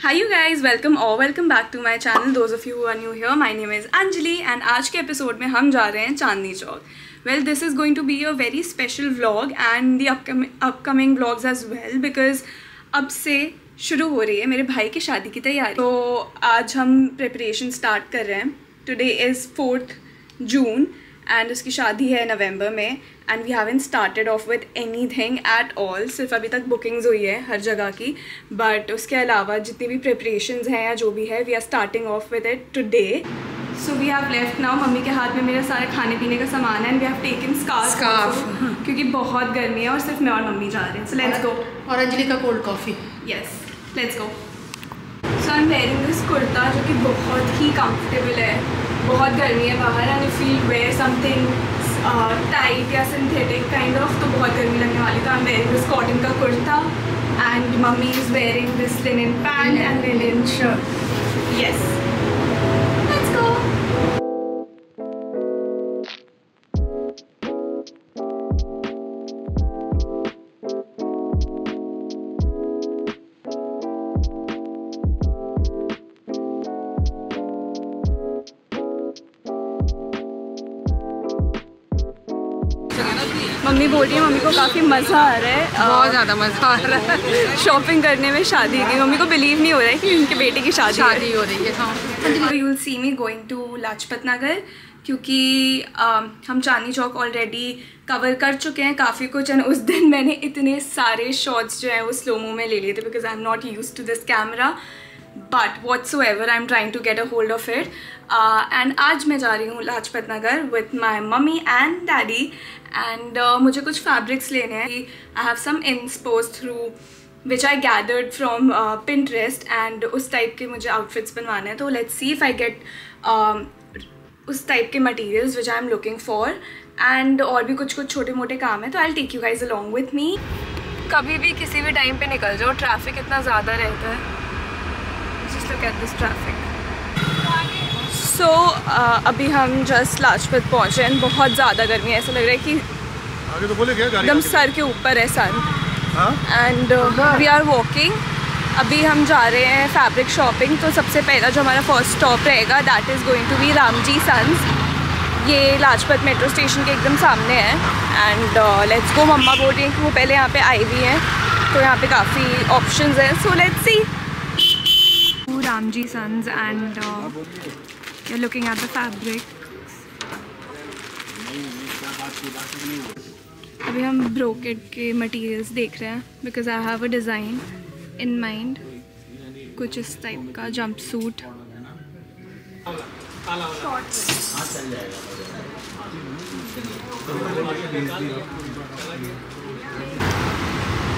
Hi you guys, welcome back to my channel. Those of you who are new here, my name is Anjali and आज के episode में हम जा रहे हैं Chandni Chowk. Well, this is going to be a very special vlog and the upcoming vlogs as well because अब से शुरू हो रही है मेरे भाई की शादी की तैयारी. तो आज हम प्रिपरेशन स्टार्ट कर रहे हैं. Today is 4th June and उसकी शादी है नवंबर में and we haven't started off with anything at all. सिर्फ अभी तक bookings हुई है हर जगह की, but उसके अलावा जितनी भी preparations हैं या जो भी है, we are starting off with it today. So we have left now. Mummy के हाथ में मेरा सारा खाने पीने का सामान है and we have taken scarf क्योंकि बहुत गर्मी है और सिर्फ मैं और मम्मी जा रहे हैं. So let's go. और अंजलि का cold coffee. Yes, let's go. So I'm wearing this kurta जो कि बहुत ही comfortable है. बहुत गर्मी है बाहर and if we wear something tight या synthetic kind of तो बहुत गर्मी लगने वाली. तो I'm wearing this cotton का kurta and mummy is wearing this linen pant and linen shirt. Yes. Let's go. Mummy बोल रही है मम्मी को काफ़ी मज़ा आ रहा है. बहुत ज़्यादा मज़ा आ रहा है शॉपिंग करने में शादी की. मम्मी को बिलीव नहीं हो रहा है कि उनके बेटे की शादी हो रही है. हाँ, you will see me going to Lajpat Nagar क्योंकि हम चांदनी चौक ऑलरेडी कवर कर चुके हैं काफ़ी कुछ. एंड उस दिन मैंने इतने सारे शॉट्स जो हैं वो स्लोमो में ले लिए थे because I am not used to this camera. But whatsoever I'm trying to get a hold of it. And आज मैं जा रही हूँ Lajpat Nagar with my mummy and daddy. And मुझे कुछ fabrics लेने हैं. I have some inspos through which I gathered from Pinterest and उस टाइप के मुझे outfits बनवाने हैं. तो let's see if I get उस टाइप के materials which I am looking for. And और भी कुछ छोटे मोटे काम है तो I'll take you guys along with me. कभी भी किसी भी टाइम पे निकल जाओ, ट्रैफिक इतना ज़्यादा रहता है. Just look at this traffic. So अभी हम जस्ट लाजपत पहुँचे हैं. बहुत ज़्यादा गर्मी है, ऐसा लग रहा है कि आगे तो बोले क्या एकदम सर के ऊपर है sun. And we are walking. अभी हम जा रहे हैं फैब्रिक शॉपिंग. तो सबसे पहला जो हमारा फर्स्ट स्टॉप रहेगा that is going to be Ramji sons. ये लाजपत मेट्रो स्टेशन के एकदम सामने है. And let's go. मम्मा बोल रही हैं कि वो पहले यहाँ पे आई हुई हैं तो यहाँ पे काफ़ी ऑप्शंस हैं. So let's see Ramji Sons and you're looking at the fabric. अभी हम ब्रोकेड के मटेरियल्स देख रहे हैं because I have a design in mind. कुछ इस टाइप का जंप सूट.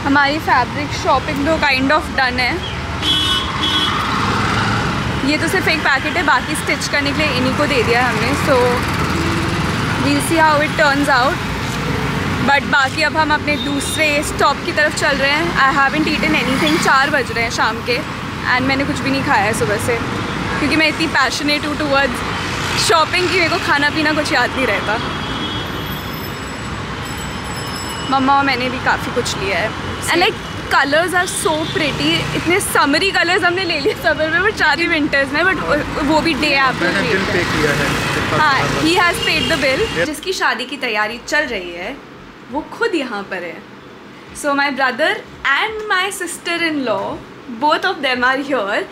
हमारी फैब्रिक शॉपिंग तो काइंड ऑफ डन है. ये तो सिर्फ एक पैकेट है, बाकी स्टिच करने के लिए इन्हीं को दे दिया है हमने. So we'll see how it turns out. But बाकी अब हम अपने दूसरे स्टॉप की तरफ चल रहे हैं. I haven't eaten anything. 4 बज रहे हैं शाम के एंड मैंने कुछ भी नहीं खाया है सुबह से क्योंकि मैं इतनी पैशनेट हूँ टूवर्ड्स शॉपिंग की. मेरे को खाना पीना कुछ याद नहीं रहता. मम्मा और मैंने भी काफ़ी कुछ लिया है. And like colours are so pretty. इतने समरी कलर्स हमने ले लिए समर में बट शादी विंटर्स में. बट वो भी डे आफ्टर. हाँ, he has paid the bill. जिसकी शादी की तैयारी चल रही है वो खुद यहाँ पर है. So my brother and my sister in law both of them are here.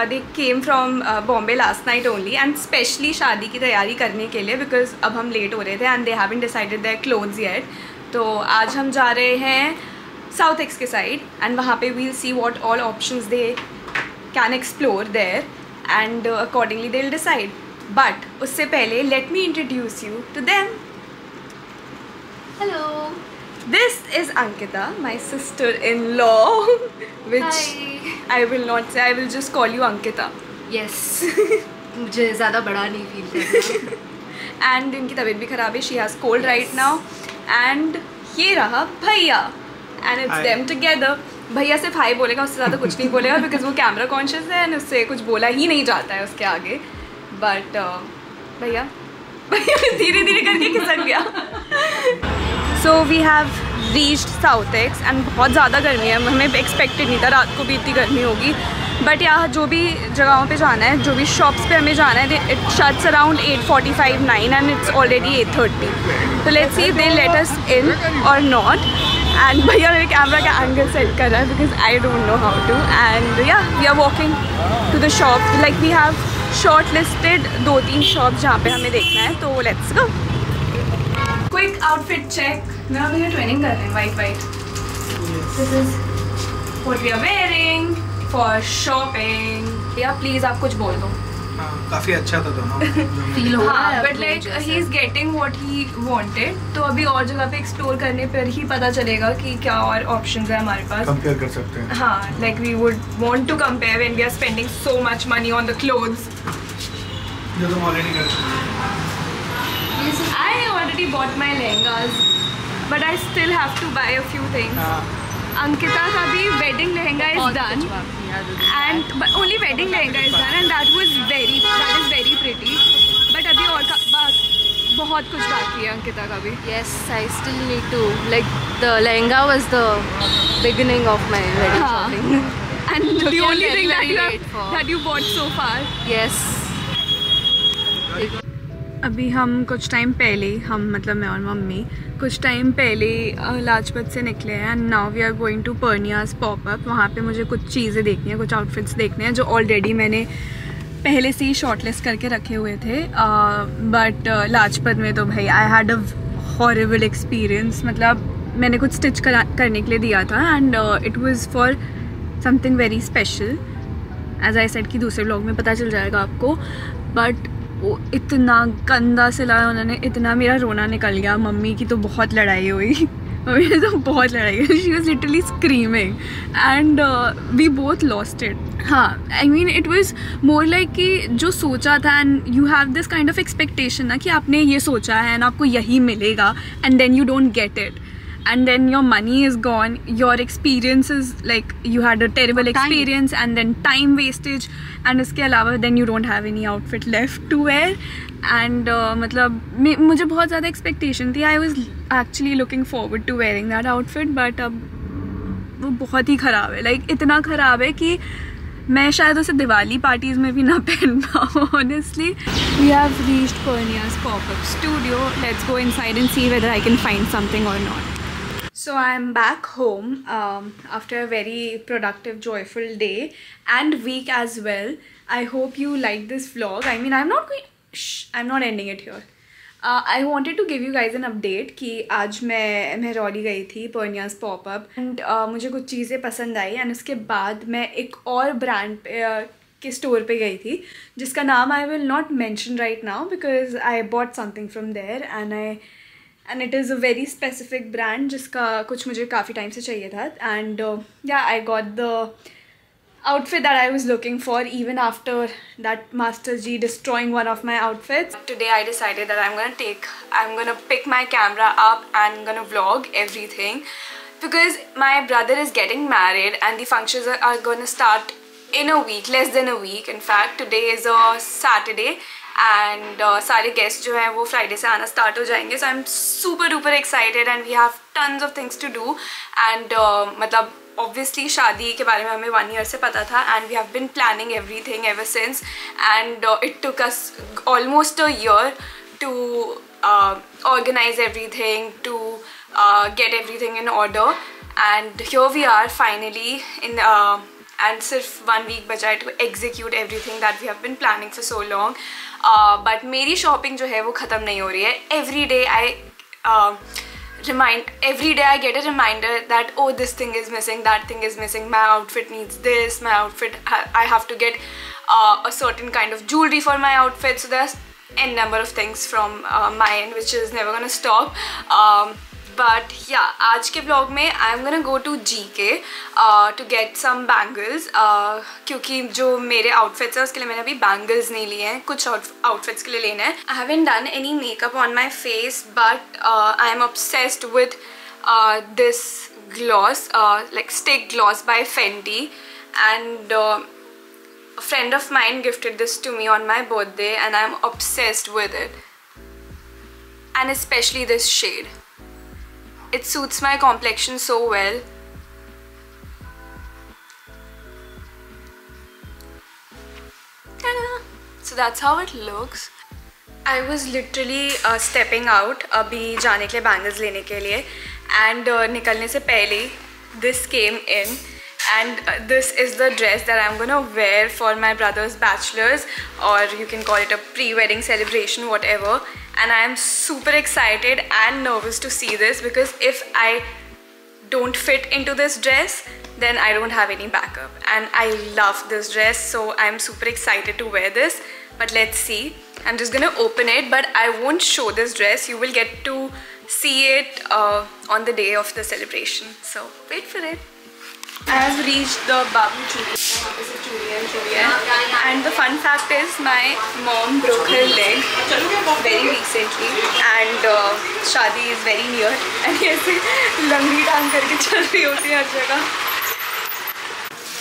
They came from Bombay last night only and specially शादी की तैयारी करने के लिए बिकॉज अब हम लेट हो रहे थे and they haven't decided their clothes yet. तो आज हम जा रहे हैं साउथ एक्स के साइड एंड वहाँ पे we'll see what all options they can explore there and accordingly they will decide. But उससे पहले let me introduce you to them. Hello, this is Ankita, my sister in law which I will not say. I will just call you Ankita. Yes. मुझे ज़्यादा बड़ा नहीं feel करना. And इनकी तबीयत भी ख़राब है. She has cold right now. And ये रहा भैया एंड इट्स देम टुगेदर. भैया सिर्फ हाई बोलेगा, उससे ज़्यादा कुछ नहीं बोलेगा बिकॉज वो कैमरा कॉन्शियस है एंड उससे कुछ बोला ही नहीं जाता है उसके आगे. बट भैया धीरे धीरे करके खिसक गया. So we have reached South Ex and बहुत ज़्यादा गर्मी है. हमें एक्सपेक्टेड नहीं था रात को भी इतनी गर्मी होगी. बट यहाँ जो भी जगहों पे जाना है, जो भी शॉप्स पे हमें जाना है, it shuts around 8:45, 9 and it's already 8:30. तो let's see they let us इन और नॉट. एंड भैया मेरे कैमरा का एंगल सेट कर रहा है because I don't know how to. And yeah we are walking to the shop. Like we have shortlisted 2-3 shop जहाँ पे हमें देखना है. तो let's go. Quick outfit check. मैं अभी ट्रेनिंग कर रहे हैं. White this is what we are wearing for shopping. Yeah please आप कुछ बोल दो. काफी अच्छा था दोनों. फील हो रहा है. But like he is getting what he wanted. तो अभी और जगह पे एक्सप्लोर करने पर ही पता चलेगा कि क्या और ऑप्शंस है हमारे पास. कंपेयर कर सकते हैं. हाँ, like we would want to compare when we are spending so much money on the clothes. जो तुम ऑलरेडी कर चुके हो. I already bought my lehengas, but I still have to buy a few things. Ankita का भी wedding lehenga is done, and but only wedding lehenga is done, and that is very pretty. But अभी और बहुत कुछ बाकी है अंकिता का भी. Yes, I still need to, like, the lehenga was the beginning of my wedding shopping. And the only thing very that you bought so far. Yes. अभी हम कुछ टाइम पहले मतलब मैं और मम्मी कुछ टाइम पहले लाजपत से निकले हैं. And now we are going to Pernia's popup. वहाँ पे मुझे कुछ चीज़ें देखनी है, कुछ आउटफिट्स देखने हैं जो ऑलरेडी मैंने पहले से ही शॉर्टलिस्ट करके रखे हुए थे. बट लाजपत में तो भाई I had a horrible experience. मतलब मैंने कुछ स्टिच करने के लिए दिया था and it was for something very special. As I said कि दूसरे व्लॉग में पता चल जाएगा आपको. बट वो इतना गंदा सिलाया उन्होंने, इतना मेरा रोना निकल गया. मम्मी की तो बहुत लड़ाई हुई. मम्मी ने तो बहुत लड़ाई हुई. She was literally screaming and we both lost it. हाँ, I mean it was more like कि जो सोचा था and you have this kind of expectation ना कि आपने ये सोचा है एंड आपको यही मिलेगा and then you don't get it. And then your money is gone, your experience is like you had a terrible experience and then time wastage, and इसके अलावा then you don't have any outfit left to wear. And मतलब मुझे बहुत ज़्यादा expectation थी. I was actually looking forward to wearing that outfit, but अब वो बहुत ही ख़राब है. like इतना ख़राब है कि मैं शायद उसे दिवाली पार्टीज़ में भी ना पहन पाऊँ. honestly. We have reached Purnia's pop-up studio. Let's go inside and see whether I can find something or not. So I'm back home after a very productive, joyful day and week as well. I hope you like this vlog. I mean, I'm not ending it here. I wanted to give you guys an update कि आज मैं मेहरौली गई थी Purnia's pop-up and मुझे कुछ चीज़ें पसंद आई and उसके बाद मैं एक और ब्रांड के स्टोर पे गई थी जिसका नाम I will not mention right now because I bought something from there and it is a very specific brand जिसका कुछ मुझे काफ़ी टाइम से चाहिए था. And yeah, I got the outfit that I was looking for even after that Master G destroying one of my outfits. Today I decided that I'm gonna pick my camera up and gonna vlog everything because my brother is getting married and the functions are gonna start in a week, less than a week. In fact, today is a Saturday and सारे guest जो हैं वो Friday से आना start हो जाएंगे. So I am super duper excited and we have tons of things to do. And मतलब obviously शादी के बारे में हमें 1 year से पता था and we have been planning everything ever since and it took us almost a year to organize everything, to get everything in order. And here we are finally in and सिर्फ 1 week बचा है to execute everything that we have been planning for so long. But मेरी shopping जो है वो ख़त्म नहीं हो रही है. Every day I get a reminder that oh, this thing is missing, that thing is missing, my outfit needs this, my outfit I have to get a certain kind of jewelry for my outfit. So there's n number of things from my end which is never gonna stop. But yeah, आज के vlog में I'm gonna go to GK to get some bangles क्योंकि जो मेरे outfits हैं उसके लिए मैंने अभी bangles नहीं लिए हैं, कुछ outfits के लिए लेना है. I haven't done any makeup on my face but I am obsessed with this gloss, like stick gloss by Fenty, and a friend of mine gifted this to me on my birthday and I'm obsessed with it, and especially this shade. It suits my complexion so well. So that's how it looks. I was literally stepping out अभी जाने के लिए bangles लेने के लिए, and निकलने से पहले this came in, and this is the dress that I'm gonna wear for my brother's bachelor's, or you can call it a pre-wedding celebration, whatever. And I am super excited and nervous to see this, because if I don't fit into this dress, then I don't have any backup, and I love this dress, so I'm super excited to wear this. But let's see. I'm just gonna open it, but I won't show this dress. You will get to see it on the day of the celebration, so wait for it. I have reached the Babu Churi, and the fun fact is my mom broke her leg very recently, and Shadi is very near, and ऐसे लंगड़ी टांग करके चल रही होती है हर जगह.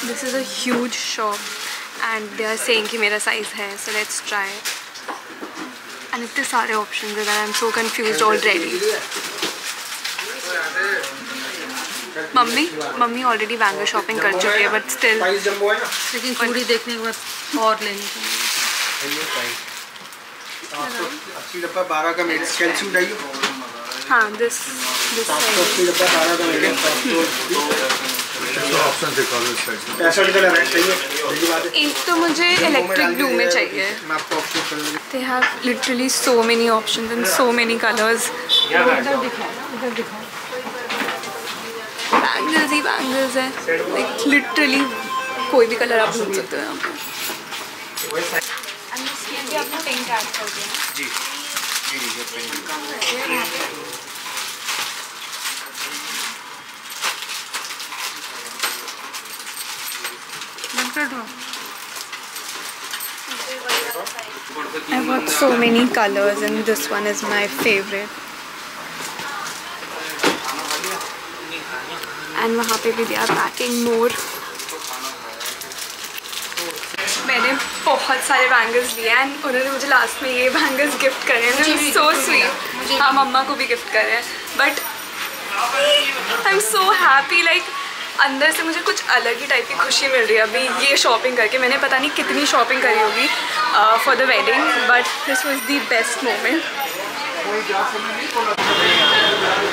This is a huge shop, and they are saying कि मेरा size है, so let's try it. And इतने सारे options हैं that I'm so confused already. Mummy already bangle shopping कर चुकी है, बट स्टिल लेकिन चूड़ी देखने के बाद और लेनी चाहिए. $12 का मेरे कैल्शियम डाइयो. हाँ, दिस एक तो मुझे इलेक्ट्रिक ब्लू में चाहिए. They have literally so many options and so many colors. इधर दिखाओ. बैंगल्स ही बैंगल्स है, लाइक लिटरली कोई भी कलर आप ढूंढ सकते हो यहाँ पे. आपने पिंक ऐड कर दिया जी. I bought so many colors, and this one is my favorite. And वहाँ पे भी they are packing more. मैंने बहुत सारे बैंगल्स लिए, एंड उन्होंने मुझे लास्ट में ये बैंगल्स गिफ्ट करे हैं. So sweet. हाँ, मम्मा को भी गिफ्ट करे हैं, but I am so happy. Like अंदर से मुझे कुछ अलग ही टाइप की खुशी मिल रही है अभी ये शॉपिंग करके. मैंने पता नहीं कितनी शॉपिंग करी होगी for the wedding, but this was the best moment.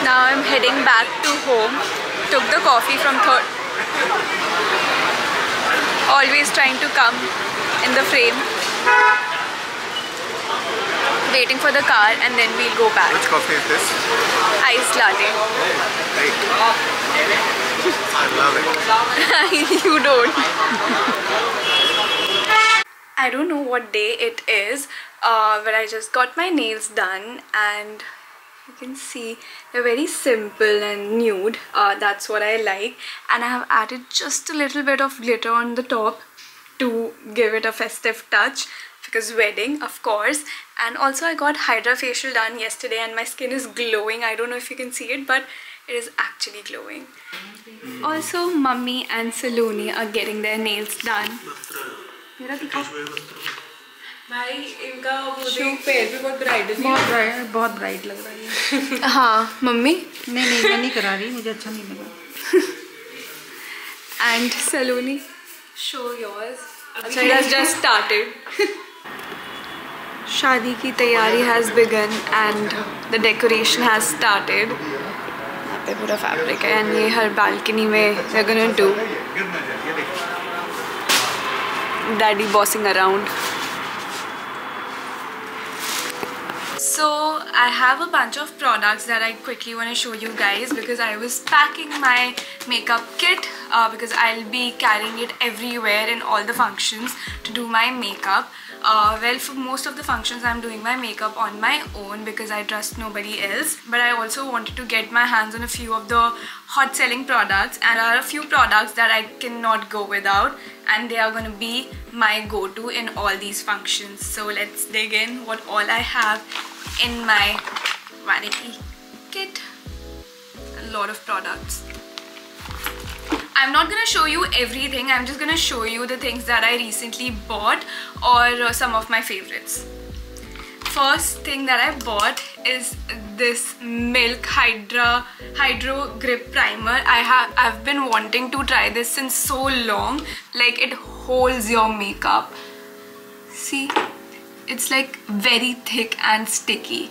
Now I'm heading back to home. Took the coffee from third. Always trying to come in the frame. Waiting for the car, and then we'll go back. Which coffee is this? Iced latte. Right. I love it. You don't. I don't know what day it is, but I just got my nails done, and you can see they're very simple and nude. That's what I like, and I have added just a little bit of glitter on the top to give it a festive touch, because wedding, of course. And also I got Hydra facial done yesterday, and my skin is glowing. I don't know if you can see it, but it is actually glowing. Also, Mummy and Saloni are getting their nails done. मेरा दिखाओ भाई, इनका पैर भी बहुत बहुत bright लग रही है. हाँ मम्मी. नहीं मैं नहीं करा रही, मुझे अच्छा नहीं लगा. And Saloni, show yours. अच्छा, it has just started. शादी की तैयारी has begun and the decoration has started. यहाँ पे पूरा फैब्रिक है, and ये हर बालकनी में they're gonna do. Daddy bossing around. So I have a bunch of products that I quickly want to show you guys, because I was packing my makeup kit because I'll be carrying it everywhere in all the functions to do my makeup. Well, for most of the functions I'm doing my makeup on my own because I trust nobody else, but I also wanted to get my hands on a few of the hot selling products, and there are a few products that I cannot go without, and they are going to be my go-to in all these functions. So let's dig in what all I have in my vanity kit. A lot of products. I'm not gonna show you everything, I'm just gonna show you the things that I recently bought or some of my favorites. First thing that I bought is this Milk Hydro Grip Primer. I've been wanting to try this since so long. Like, it holds your makeup. See, it's like very thick and sticky.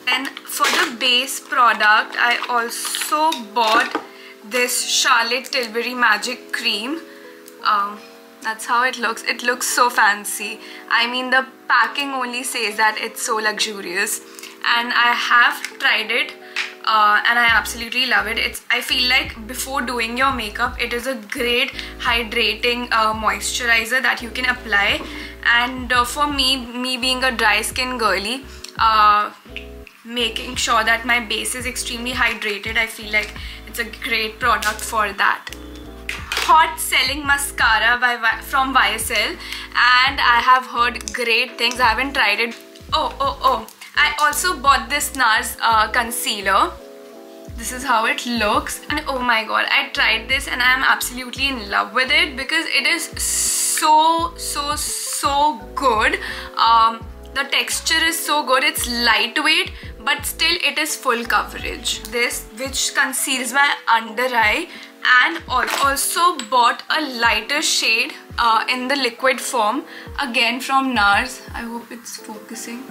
And for the base product, I also bought this Charlotte Tilbury Magic Cream. That's how it looks. It looks so fancy. I mean, the packing only says that it's so luxurious. And I have tried it and I absolutely love it. I feel like before doing your makeup, it is a great hydrating moisturizer that you can apply. And for me being a dry skin girly, making sure that my base is extremely hydrated, I feel like it's a great product for that. Hot selling mascara from YSL, and I have heard great things. I haven't tried it. Oh, I also bought this NARS concealer. This is how it looks, and oh my god, I tried this and I am absolutely in love with it because it is so good. The texture is so good. It's lightweight, but still it is full coverage. This, which conceals my under eye, and also bought a lighter shade in the liquid form, again from NARS. I hope it's focusing.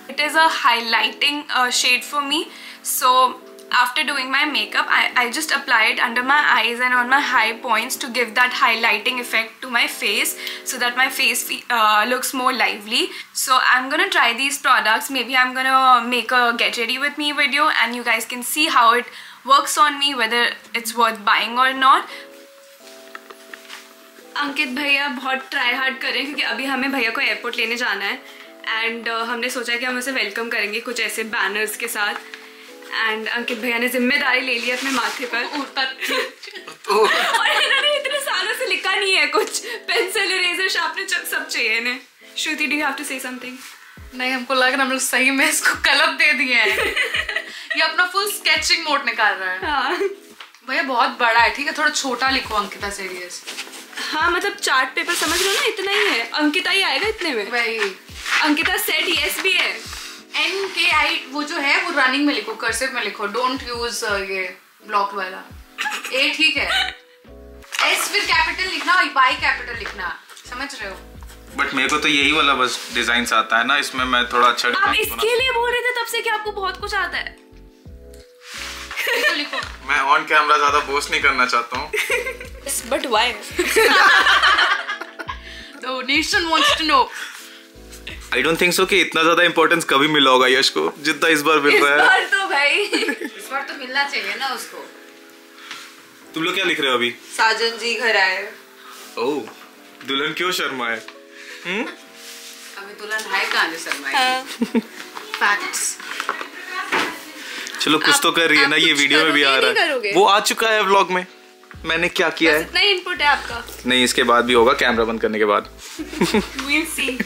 It is a highlighting shade for me. So after doing my makeup, I just apply it under my eyes and on my high points to give that highlighting effect to my face, so that my face looks more lively. So I'm gonna try these products. Maybe I'm gonna make a get ready with me video and you guys can see how it works on me, whether it's worth buying or not. अंकित भैया बहुत try hard कर रहे हैं क्योंकि अभी हमें भैया को एयरपोर्ट लेने जाना है, एंड हमने सोचा कि हम उसे वेलकम करेंगे कुछ ऐसे बैनर्स के साथ. एंड अंकित भैया ने जिम्मेदारी ले ली अपने माथे पर. और इन्होंने इतने सालों से लिखा नहीं है कुछ. पेंसिल, इरेजर, शार्पनर सब चाहिए इन्हें. Shruti, do you have to say something? नहीं, हमको लग रहा है हम लोग सही में इसको कलम दे दिए हैं. ये अपना फुल स्केचिंग मोड निकाल रहा है. हाँ भैया बहुत बड़ा है. ठीक है, थोड़ा छोटा लिखो अंकिता सीरियस. हाँ मतलब चार्ट पेपर समझ लो ना, इतना ही है. अंकिता ही आएगा इतने में. वही अंकिता सेट यस भी है. NKI वो जो है वो रनिंग में लिखो, कर्सिव में लिखो. डोंट यूज ये ब्लॉक वाला. A ठीक है. S फिर कैपिटल लिखना और Y कैपिटल लिखना. समझ रहे हो? बट मेरे को तो यही वाला बस डिजाइन आता है ना, इसमें मैं थोड़ा अच्छा. आप इसके लिए बोल रहे थे तब से कि आपको बहुत कुछ आता है. लिखो. मैं ऑन कैमरा ज्यादा बोस्ट नहीं करना चाहता हूँ. But why? The nation wants to know. I don't think so कि इतना ज्यादा इम्पोर्टेंस कभी मिला होगा यश को जितना इस बार मिल रहा है. इस बार तो भाई इस बार तो मिलना चाहिए ना उसको. तुम लोग क्या लिख रहे हो अभी? साजन जी घर आए. ओह, दुल्हन क्यों शर्माए? अभी दुल्हन है कहाँ जो शर्माए? Facts. चलो कुछ तो कर रही है ना, ये वीडियो में भी आ रहा है. वो आ चुका है व्लॉग में. मैंने क्या किया है? इतना इनपुट है आपका. नहीं, इसके बाद भी होगा कैमरा बंद करने के बाद. We'll see.